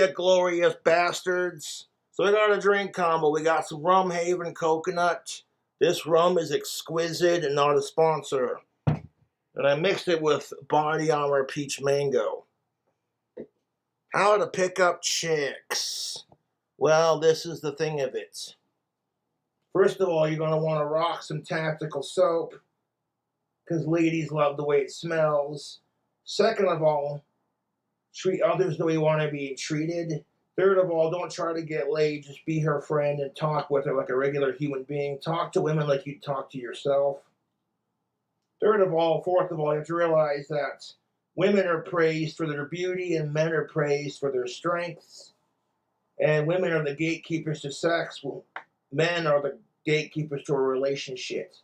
you glorious bastards. So we got a drink combo. We got some Rum Haven coconut. This rum is exquisite and not a sponsor. And I mixed it with Body Armor Peach Mango. How to pick up chicks. Well, this is the thing of it. First of all, you're going to want to rock some tactical soap because ladies love the way it smells. Second of all, treat others the way you want to be treated. Third of all, don't try to get laid. Just be her friend and talk with her like a regular human being. Talk to women like you talk to yourself. Fourth of all, you have to realize that women are praised for their beauty and men are praised for their strengths. And women are the gatekeepers to sex. Men are the gatekeepers to a relationship.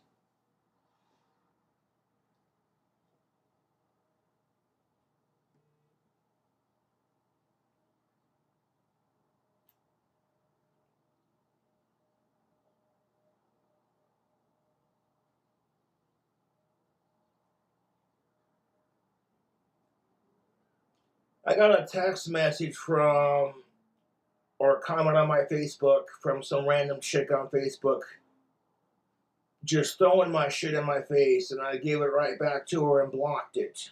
I got a text message or a comment on my Facebook from some random chick on Facebook just throwing my shit in my face, and I gave it right back to her and blocked it.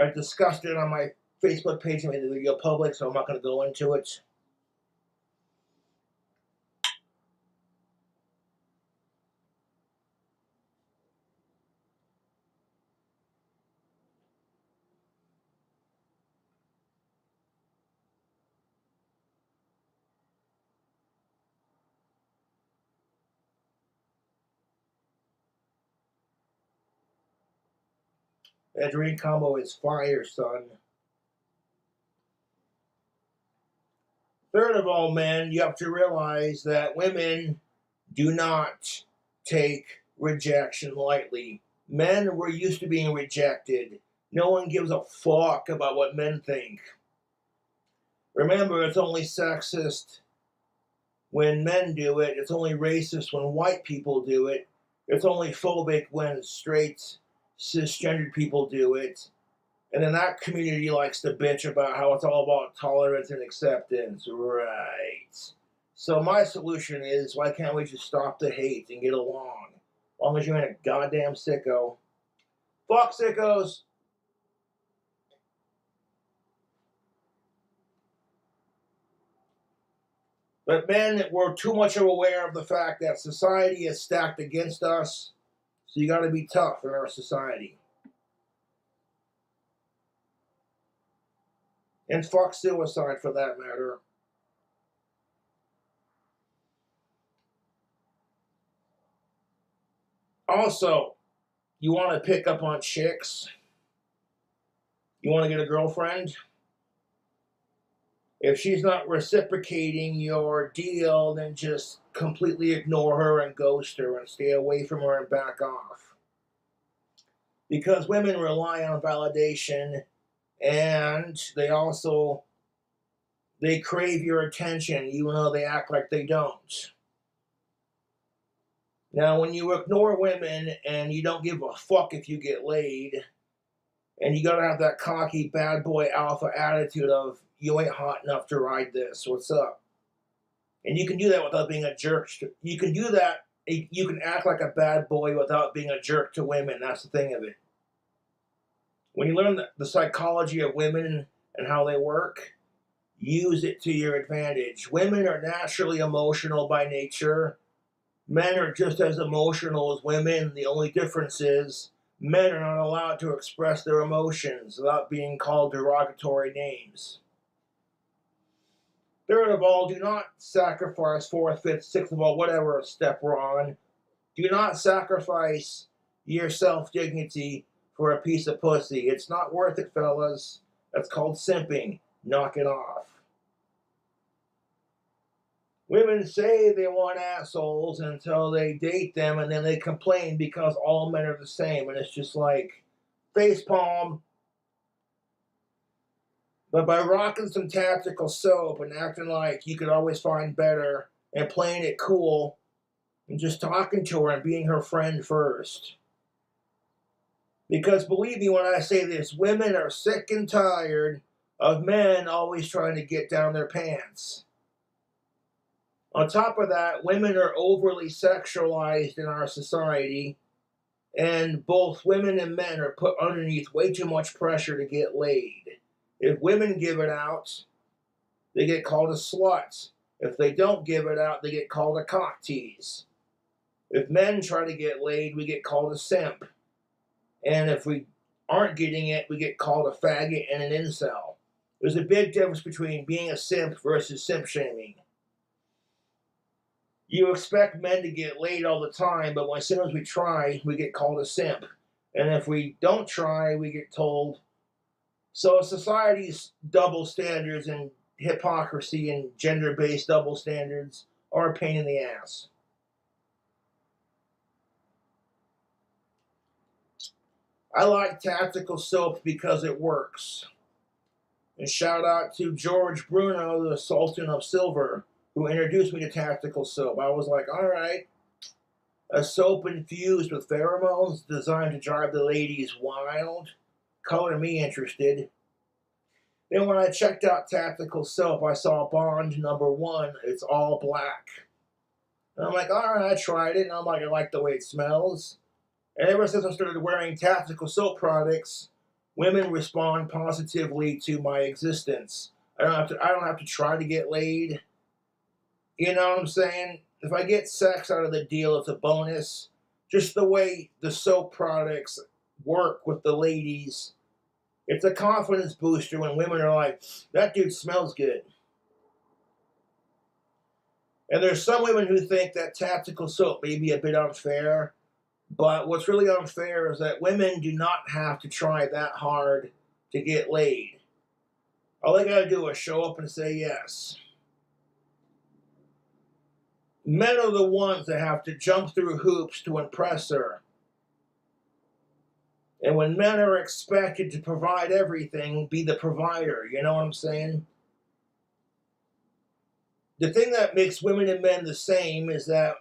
I discussed it on my Facebook page and made the video public, so I'm not going to go into it. That drink combo is fire, son. Third of all, men, you have to realize that women do not take rejection lightly. Men were used to being rejected. No one gives a fuck about what men think. Remember, it's only sexist when men do it. It's only racist when white people do it. It's only phobic when straight, cisgendered people do it. And then that community likes to bitch about how it's all about tolerance and acceptance. Right. So my solution is, why can't we just stop the hate and get along? As long as you ain't a goddamn sicko. Fuck sickos! But men, we're too much aware of the fact that society is stacked against us. So you gotta be tough in our society. And fuck suicide for that matter. Also, you want to pick up on chicks? You want to get a girlfriend? If she's not reciprocating your deal, then just completely ignore her and ghost her and stay away from her and back off. Because women rely on validation and they crave your attention even though they act like they don't. Now, when you ignore women and you don't give a fuck if you get laid, and you gotta have that cocky bad boy alpha attitude of, you ain't hot enough to ride this, what's up? And you can do that without being a jerk. You can do that, you can act like a bad boy without being a jerk to women, that's the thing of it. When you learn the psychology of women and how they work, use it to your advantage. Women are naturally emotional by nature. Men are just as emotional as women. The only difference is men are not allowed to express their emotions without being called derogatory names. Third of all, do not sacrifice. Fourth, fifth, sixth of all, whatever step we're on, do not sacrifice your self-dignity for a piece of pussy. It's not worth it, fellas. That's called simping. Knock it off. Women say they want assholes until they date them, and then they complain because all men are the same, and it's just like facepalm. But by rocking some tactical soap and acting like you could always find better and playing it cool and just talking to her and being her friend first. Because believe me when I say this, women are sick and tired of men always trying to get down their pants. On top of that, women are overly sexualized in our society, and both women and men are put underneath way too much pressure to get laid. If women give it out, they get called a slut. If they don't give it out, they get called a cock tease. If men try to get laid, we get called a simp. And if we aren't getting it, we get called a faggot and an incel. There's a big difference between being a simp versus simp shaming. You expect men to get laid all the time, but as soon as we try, we get called a simp. And if we don't try, we get told. So society's double standards and hypocrisy and gender-based double standards are a pain in the ass. I like tactical soap because it works. And shout out to George Bruno, the Sultan of Silver, who introduced me to tactical soap. I was like, all right, a soap infused with pheromones designed to drive the ladies wild. Color me interested. Then when I checked out tactical soap, I saw Bond #1. It's all black. And I'm like, all right, I tried it, and I'm like, I like the way it smells. And ever since I started wearing tactical soap products, women respond positively to my existence. I don't have to try to get laid. You know what I'm saying? If I get sex out of the deal, it's a bonus. Just the way the soap products work with the ladies, it's a confidence booster when women are like, that dude smells good. And there's some women who think that tactical soap may be a bit unfair, but what's really unfair is that women do not have to try that hard to get laid. All they gotta do is show up and say yes. Men are the ones that have to jump through hoops to impress her. And when men are expected to provide everything, be the provider, you know what I'm saying? The thing that makes women and men the same is that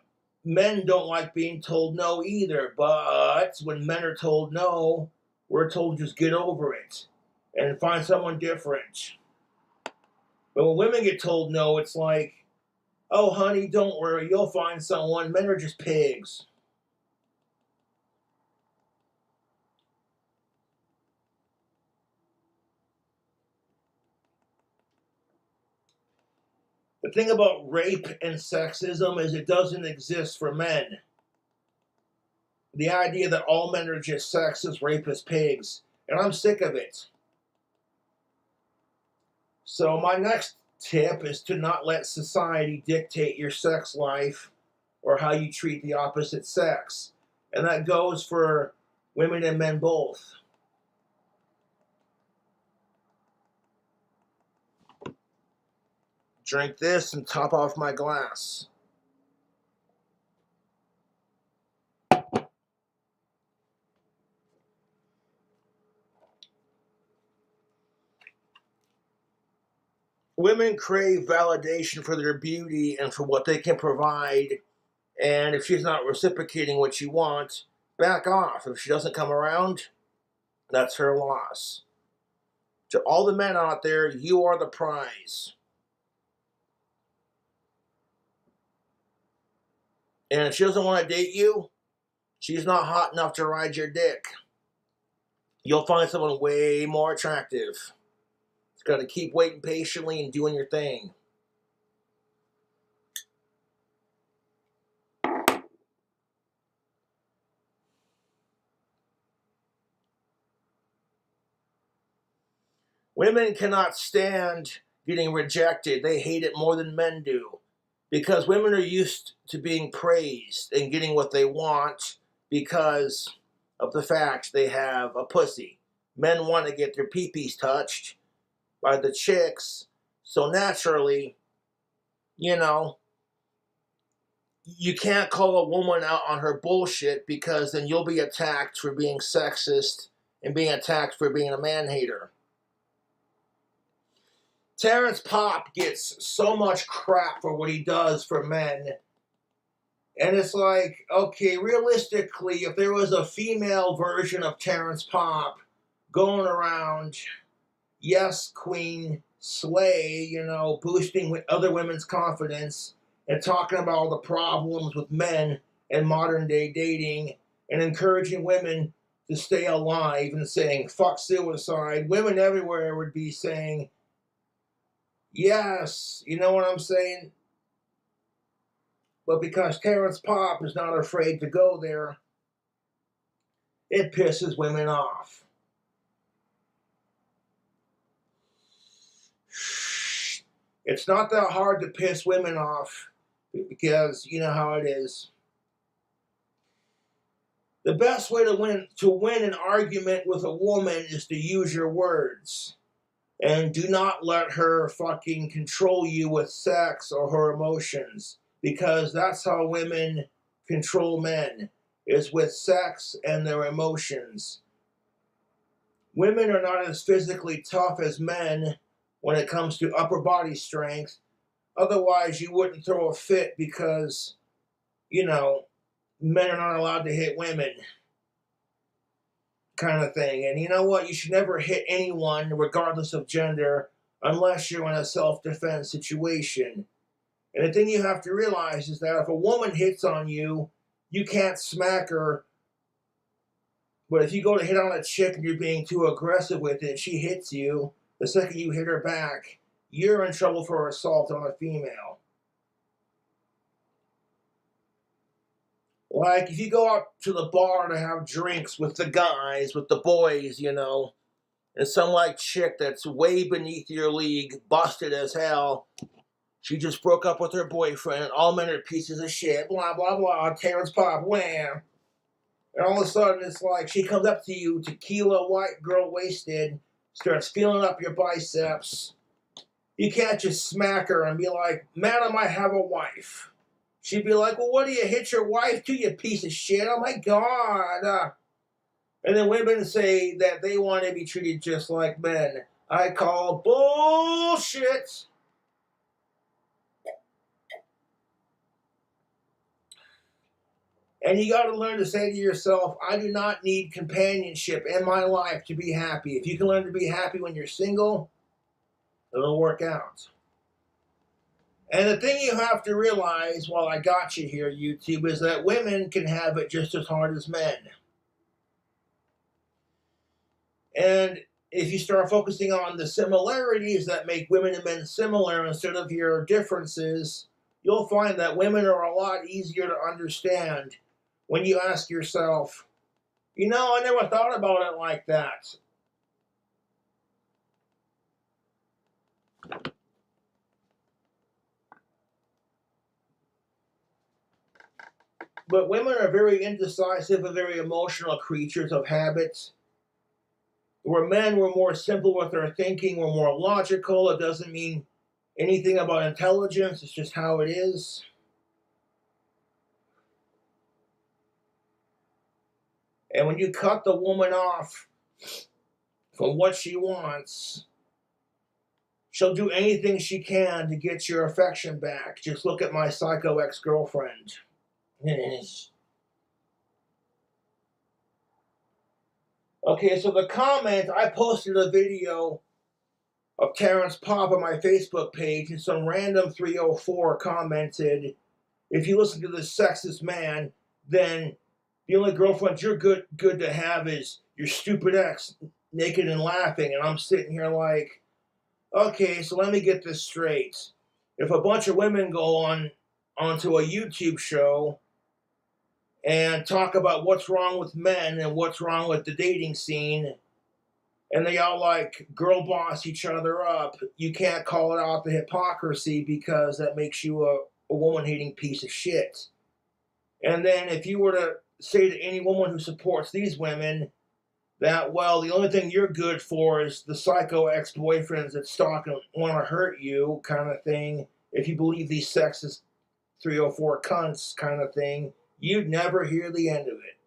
men don't like being told no either, but when men are told no, we're told just get over it and find someone different. But when women get told no, it's like, oh, honey, don't worry, you'll find someone. Men are just pigs. The thing about rape and sexism is it doesn't exist for men. The idea that all men are just sexist, rapist pigs, and I'm sick of it. So my next tip is to not let society dictate your sex life or how you treat the opposite sex. And that goes for women and men both. Drink this and top off my glass. Women crave validation for their beauty and for what they can provide. And if she's not reciprocating what you want, back off. If she doesn't come around, that's her loss. To all the men out there, you are the prize. And if she doesn't want to date you, she's not hot enough to ride your dick. You'll find someone way more attractive. It's got to keep waiting patiently and doing your thing. Women cannot stand getting rejected. They hate it more than men do. Because women are used to being praised and getting what they want because of the fact they have a pussy. Men want to get their peepees touched by the chicks, so naturally, you know, you can't call a woman out on her bullshit because then you'll be attacked for being sexist and being attacked for being a man-hater. Terrence Popp gets so much crap for what he does for men. And it's like, okay, realistically, if there was a female version of Terrence Popp going around, yes, queen, slay, boosting with other women's confidence and talking about all the problems with men and modern day dating and encouraging women to stay alive and saying fuck suicide, women everywhere would be saying, yes, you know what I'm saying? But because Terrence Popp is not afraid to go there, it pisses women off. It's not that hard to piss women off because you know how it is. The best way to win an argument with a woman is to use your words. And do not let her fucking control you with sex or her emotions. Because that's how women control men, is with sex and their emotions. Women are not as physically tough as men when it comes to upper body strength. Otherwise, you wouldn't throw a fit because, men are not allowed to hit women, kind of thing. And you know what? You should never hit anyone, regardless of gender, unless you're in a self-defense situation. And the thing you have to realize is that if a woman hits on you, you can't smack her. But if you go to hit on a chick and you're being too aggressive with it, she hits you, the second you hit her back, you're in trouble for assault on a female. Like, if you go out to the bar to have drinks with the guys, with the boys, and some chick that's way beneath your league, busted as hell, she just broke up with her boyfriend, all men are pieces of shit, blah, blah, blah, Terrence Popp, wham. And all of a sudden, it's like she comes up to you, tequila, white girl wasted, starts feeling up your biceps. You can't just smack her and be like, madam, I have a wife. She'd be like, well, what do you hit your wife to, you piece of shit? Oh, my God. And then women say that they want to be treated just like men. I call bullshit. And you got to learn to say to yourself, I do not need companionship in my life to be happy. If you can learn to be happy when you're single, it'll work out. And the thing you have to realize, while I got you here, YouTube, is that women can have it just as hard as men. And if you start focusing on the similarities that make women and men similar instead of your differences, you'll find that women are a lot easier to understand when you ask yourself, I never thought about it like that. But women are very indecisive and very emotional creatures of habits. Where men were more simple with their thinking, were more logical. It doesn't mean anything about intelligence, it's just how it is. And when you cut the woman off from what she wants, she'll do anything she can to get your affection back. Just look at my psycho ex-girlfriend. Okay, so the comment, I posted a video of Terrence Popp on my Facebook page, and some random 304 commented, if you listen to this sexist man, then the only girlfriend you're good to have is your stupid ex, naked and laughing. And I'm sitting here like, okay, so let me get this straight. If a bunch of women go onto a YouTube show and talk about what's wrong with men and what's wrong with the dating scene, and they all girl boss each other up, you can't call it out the hypocrisy because that makes you a woman-hating piece of shit. And then if you were to say to any woman who supports these women that, well, the only thing you're good for is the psycho ex-boyfriends that stalk and want to hurt you kind of thing, if you believe these sexist 304 cunts kind of thing, you'd never hear the end of it.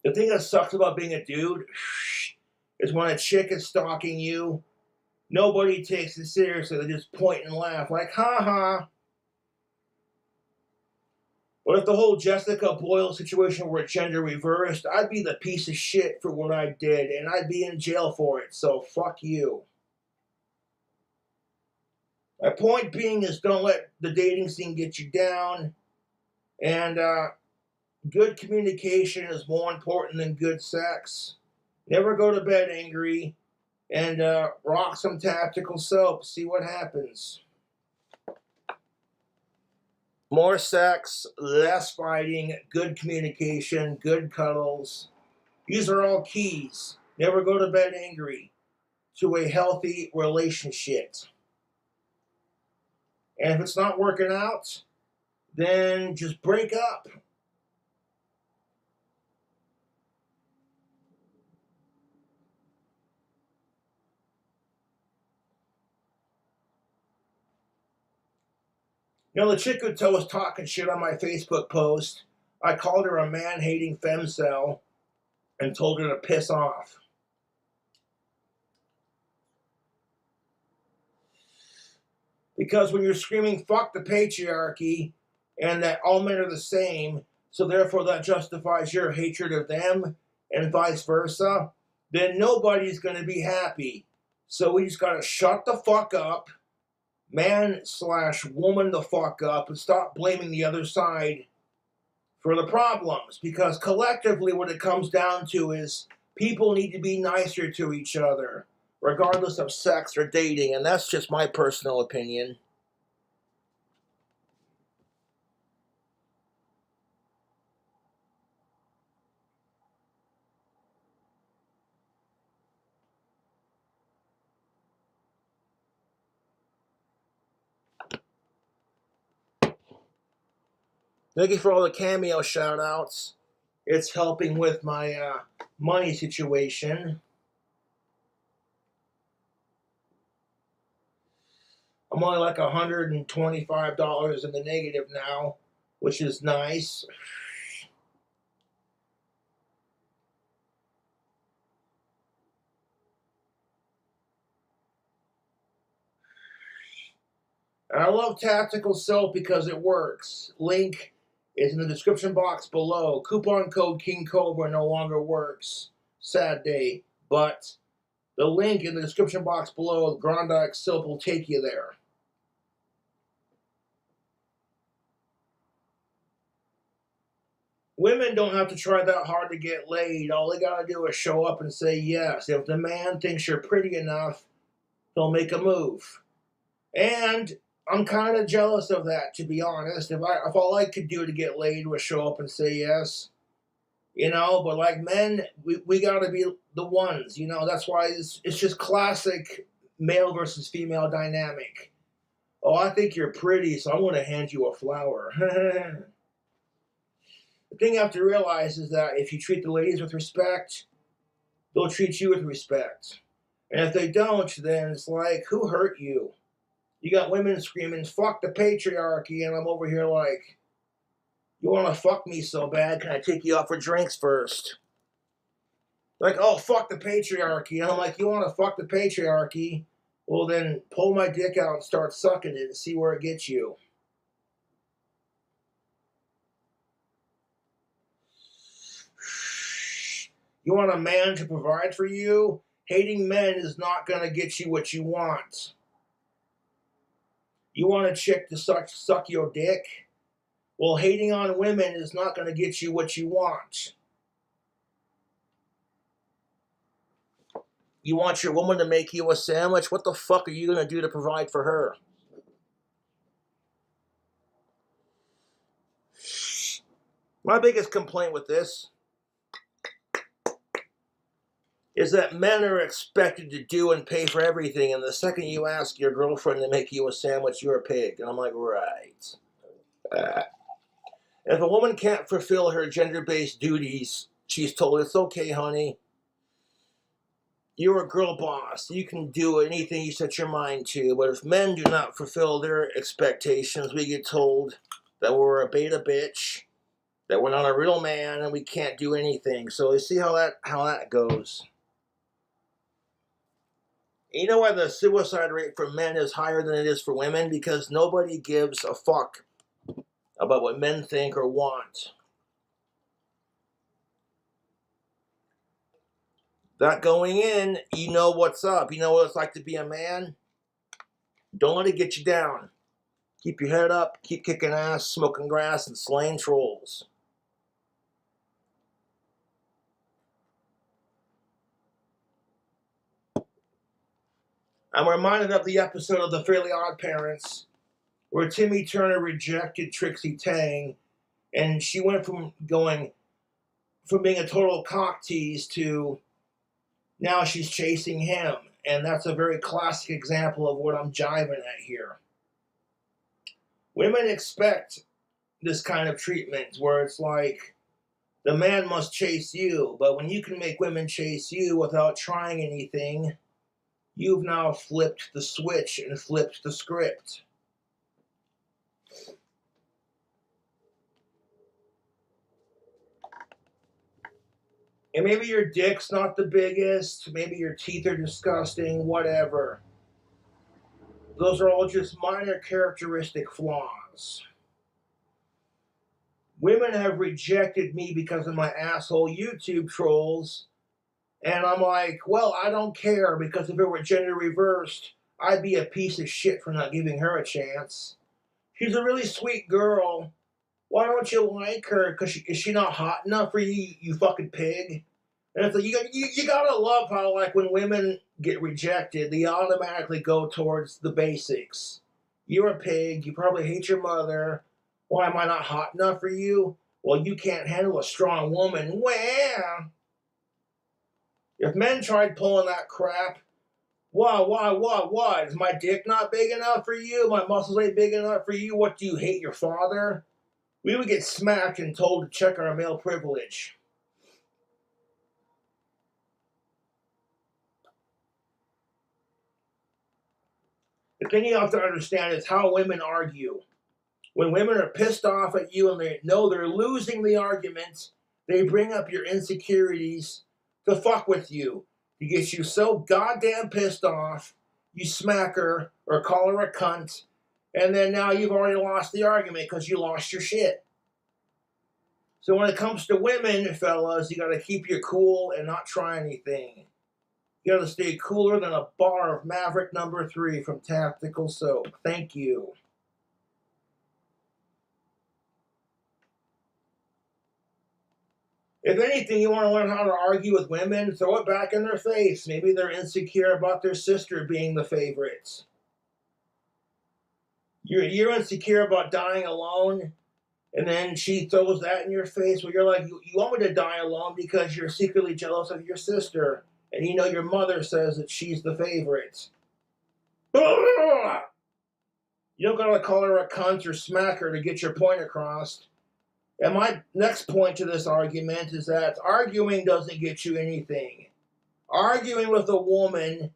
The thing that sucks about being a dude is when a chick is stalking you, nobody takes it seriously. They just point and laugh like, ha ha. But if the whole Jessica Boyle situation were gender reversed, I'd be the piece of shit for what I did, and I'd be in jail for it, so fuck you. My point being is don't let the dating scene get you down, and good communication is more important than good sex. Never go to bed angry, and rock some tactical soap. See what happens. More sex, less fighting, good communication, good cuddles. These are all keys. Never go to bed angry to a healthy relationship. And if it's not working out, then just break up. You know, the chick who was talking shit on my Facebook post, I called her a man-hating femcel and told her to piss off. Because when you're screaming, fuck the patriarchy, and that all men are the same, so therefore that justifies your hatred of them, and vice versa, then nobody's going to be happy. So we just got to shut the fuck up, man/woman the fuck up, and stop blaming the other side for the problems. Because collectively, what it comes down to is people need to be nicer to each other, regardless of sex or dating, and that's just my personal opinion. Thank you for all the cameo shout outs. It's helping with my money situation. I'm only like $125 in the negative now, which is nice. And I love Tactical Soap because it works. Link is in the description box below. Coupon code King Cobra no longer works. Sad day. But the link in the description box below, Grondyke Soap, will take you there. Women don't have to try that hard to get laid. All they gotta do is show up and say yes. If the man thinks you're pretty enough, he'll make a move. And I'm kind of jealous of that, to be honest. If all I could do to get laid was show up and say yes, but like men, we gotta be the ones, That's why it's just classic male versus female dynamic. Oh, I think you're pretty, so I'm gonna hand you a flower. The thing you have to realize is that if you treat the ladies with respect, they'll treat you with respect. And if they don't, then it's like, who hurt you? You got women screaming, fuck the patriarchy, and I'm over here like, you want to fuck me so bad, can I take you out for drinks first? Like, oh, fuck the patriarchy. And I'm like, you want to fuck the patriarchy? Well, then pull my dick out and start sucking it and see where it gets you. You want a man to provide for you? Hating men is not going to get you what you want. You want a chick to suck your dick? Well, hating on women is not going to get you what you want. You want your woman to make you a sandwich? What the fuck are you going to do to provide for her? My biggest complaint with this is that men are expected to do and pay for everything, and the second you ask your girlfriend to make you a sandwich, you're a pig. And I'm like, right. If a woman can't fulfill her gender-based duties, she's told, it's okay, honey. You're a girl boss. You can do anything you set your mind to. But if men do not fulfill their expectations, we get told that we're a beta bitch, that we're not a real man, and we can't do anything. So you see how that goes. You know why the suicide rate for men is higher than it is for women? Because nobody gives a fuck about what men think or want. That going in, you know what's up. You know what it's like to be a man. Don't let it get you down. Keep your head up, keep kicking ass, smoking grass, and slaying trolls. I'm reminded of the episode of The Fairly Odd Parents where Timmy Turner rejected Trixie Tang, and she went from being a total cock tease to now she's chasing him. And that's a very classic example of what I'm jiving at here. Women expect this kind of treatment where it's like the man must chase you, but when you can make women chase you without trying anything, you've now flipped the switch and flipped the script. And maybe your dick's not the biggest, maybe your teeth are disgusting, whatever. Those are all just minor characteristic flaws. Women have rejected me because of my asshole YouTube trolls, and I'm like, well, I don't care, because if it were gender reversed, I'd be a piece of shit for not giving her a chance. She's a really sweet girl. Why don't you like her? Because is she not hot enough for you, you fucking pig? And it's like, you gotta love how, like, when women get rejected, they automatically go towards the basics. You're a pig. You probably hate your mother. Why am I not hot enough for you? Well, you can't handle a strong woman. Well, if men tried pulling that crap, why? Is my dick not big enough for you? My muscles ain't big enough for you? What, do you hate your father? We would get smacked and told to check our male privilege. The thing you have to understand is how women argue. When women are pissed off at you and they know they're losing the argument, they bring up your insecurities to fuck with you. To get you so goddamn pissed off, you smack her or call her a cunt, and then now you've already lost the argument because you lost your shit. So when it comes to women, fellas, you gotta keep your cool and not try anything. You gotta stay cooler than a bar of Maverick number 3 from Tactical Soap. Thank you. If anything, you want to learn how to argue with women, throw it back in their face. Maybe they're insecure about their sister being the favorite. You're insecure about dying alone, and then she throws that in your face where you're like, you want me to die alone because you're secretly jealous of your sister, and you know your mother says that she's the favorite. You don't gotta call her a cunt or smack her to get your point across. And my next point to this argument is that arguing doesn't get you anything. Arguing with a woman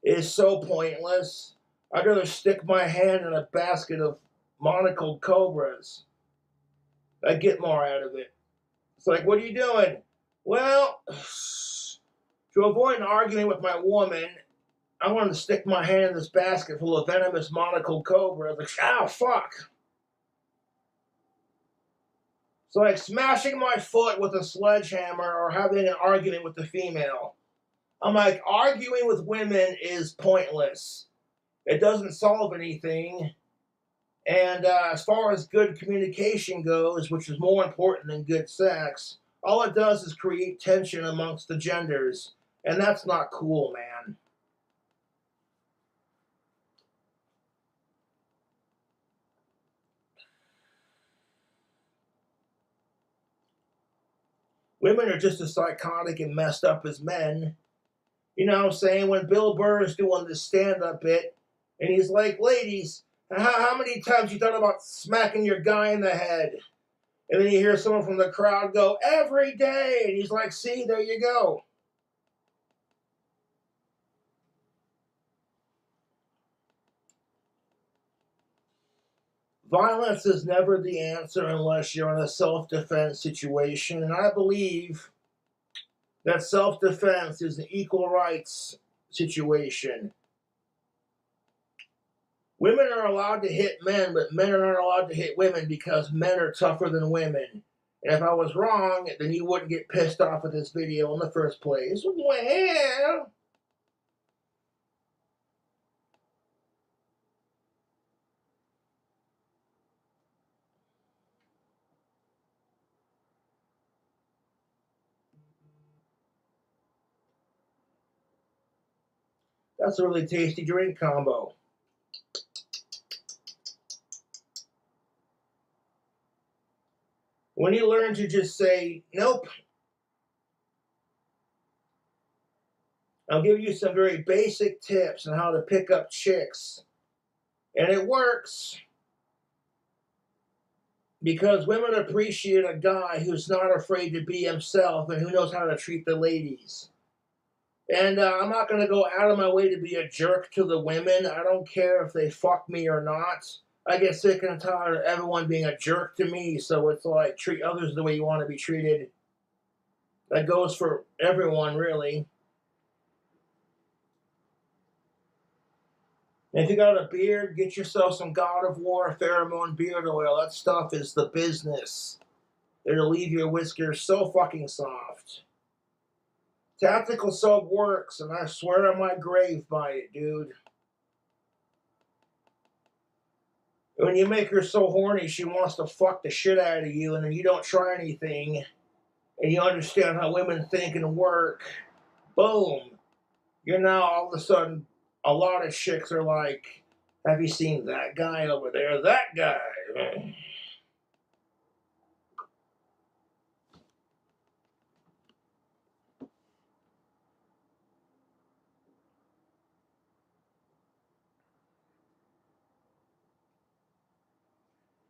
is so pointless. I'd rather stick my hand in a basket of monocled cobras. I get more out of it. It's like, what are you doing? Well, to avoid an argument with my woman, I wanted to stick my hand in this basket full of venomous monocled cobras. Like, ow, fuck. It's like smashing my foot with a sledgehammer or having an argument with the female. I'm like, arguing with women is pointless. It doesn't solve anything. And as far as good communication goes, which is more important than good sex, all it does is create tension amongst the genders. And that's not cool, man. Women are just as psychotic and messed up as men. You know what I'm saying? When Bill Burr is doing this stand-up bit, and he's like, ladies, how many times you thought about smacking your guy in the head? And then you hear someone from the crowd go, every day. And he's like, see, there you go. Violence is never the answer unless you're in a self-defense situation. And I believe that self-defense is an equal rights situation. Women are allowed to hit men, but men are not allowed to hit women because men are tougher than women. And if I was wrong, then you wouldn't get pissed off at this video in the first place. Well, that's a really tasty drink combo. When you learn to just say, nope, I'll give you some very basic tips on how to pick up chicks. And it works because women appreciate a guy who's not afraid to be himself and who knows how to treat the ladies. And I'm not going to go out of my way to be a jerk to the women. I don't care if they fuck me or not. I get sick and tired of everyone being a jerk to me, so it's like treat others the way you want to be treated. That goes for everyone, really. And if you got a beard, get yourself some God of War pheromone beard oil. That stuff is the business. It'll leave your whiskers so fucking soft. Tactical soap works, and I swear on my grave by it, dude. When you make her so horny, she wants to fuck the shit out of you, and then you don't try anything, and you understand how women think and work, boom. You're now all of a sudden, a lot of chicks are like, have you seen that guy over there? That guy.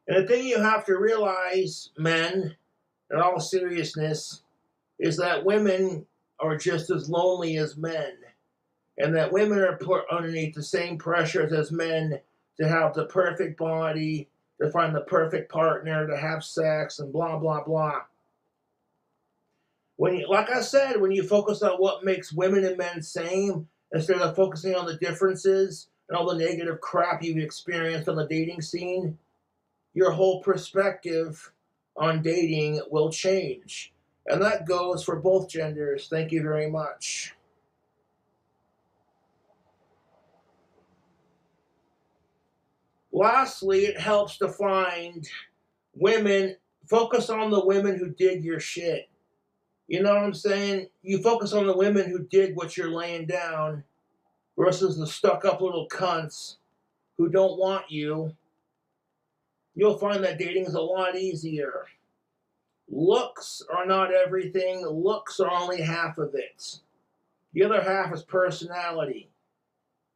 And the thing you have to realize, men, in all seriousness, is that women are just as lonely as men. And that women are put underneath the same pressures as men to have the perfect body, to find the perfect partner, to have sex, and blah, blah, blah. When you, like I said, when you focus on what makes women and men same, instead of focusing on the differences and all the negative crap you've experienced on the dating scene, your whole perspective on dating will change. And that goes for both genders. Thank you very much. Lastly, it helps to find women, focus on the women who dig your shit. You know what I'm saying? You focus on the women who dig what you're laying down versus the stuck up little cunts who don't want you. You'll find that dating is a lot easier. Looks are not everything, looks are only half of it. The other half is personality.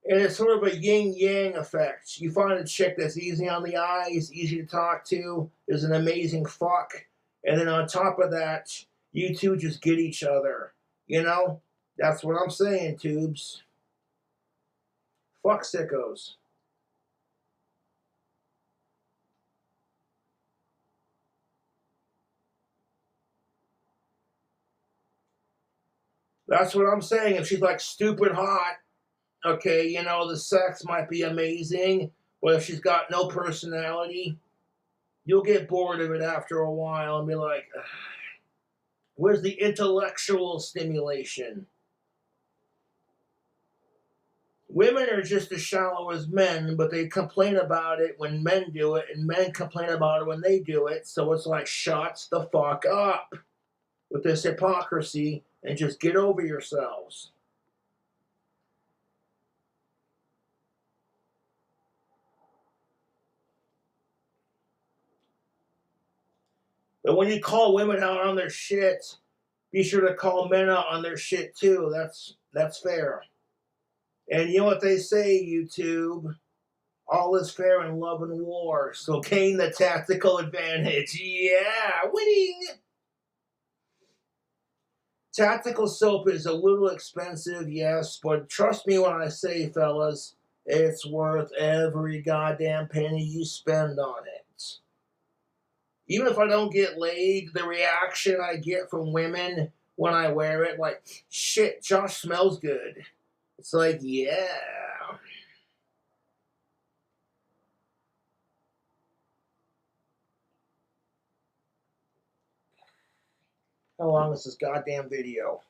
And it's sort of a yin yang effect. You find a chick that's easy on the eyes, easy to talk to, is an amazing fuck. And then on top of that, you two just get each other. You know? That's what I'm saying, tubes. Fuck sickos. That's what I'm saying. If she's like stupid hot, okay, you know, the sex might be amazing, but if she's got no personality, you'll get bored of it after a while and be like, where's the intellectual stimulation? Women are just as shallow as men, but they complain about it when men do it, and men complain about it when they do it. So it's like, shuts the fuck up with this hypocrisy and just get over yourselves. But when you call women out on their shit, be sure to call men out on their shit too. That's fair. And you know what they say, YouTube? All is fair in love and war. So gain the tactical advantage. Yeah, winning. Tactical soap is a little expensive, yes, but trust me when I say, fellas, it's worth every goddamn penny you spend on it. Even if I don't get laid, the reaction I get from women when I wear it, like, shit, Josh smells good. It's like, yeah. How long is this goddamn video?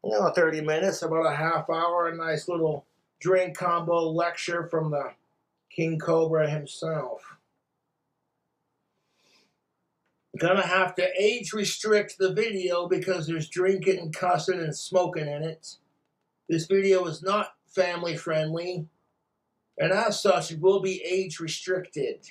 30 minutes, about a half hour, a nice little drink combo lecture from the King Cobra himself. Gonna have to age restrict the video because there's drinking and cussing and smoking in it. This video is not family friendly, and as such, it will be age restricted.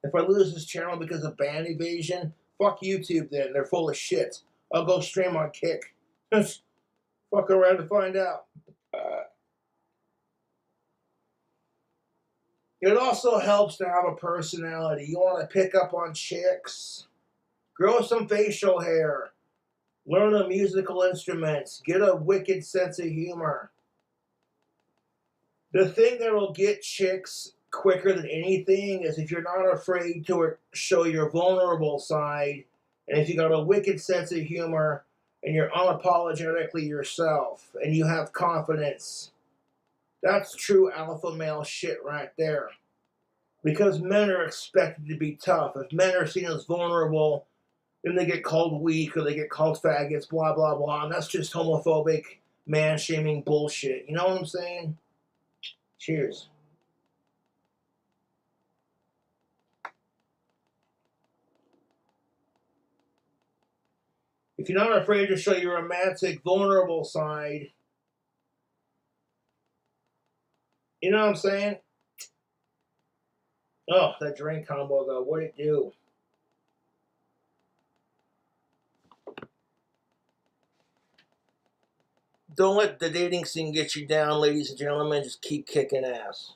If I lose this channel because of ban evasion, fuck YouTube then. They're full of shit. I'll go stream on Kick. Fuck around to find out. It also helps to have a personality. You want to pick up on chicks? Grow some facial hair. Learn a musical instrument. Get a wicked sense of humor. The thing that will get chicks quicker than anything is if you're not afraid to show your vulnerable side, and if you got a wicked sense of humor, and you're unapologetically yourself, and you have confidence. That's true alpha male shit right there. Because men are expected to be tough. If men are seen as vulnerable, then they get called weak or they get called faggots, blah, blah, blah. And that's just homophobic, man-shaming bullshit. You know what I'm saying? Cheers. If you're not afraid to show your romantic, vulnerable side, you know what I'm saying? Oh, that drink combo, though. What'd it do? Don't let the dating scene get you down, ladies and gentlemen. Just keep kicking ass.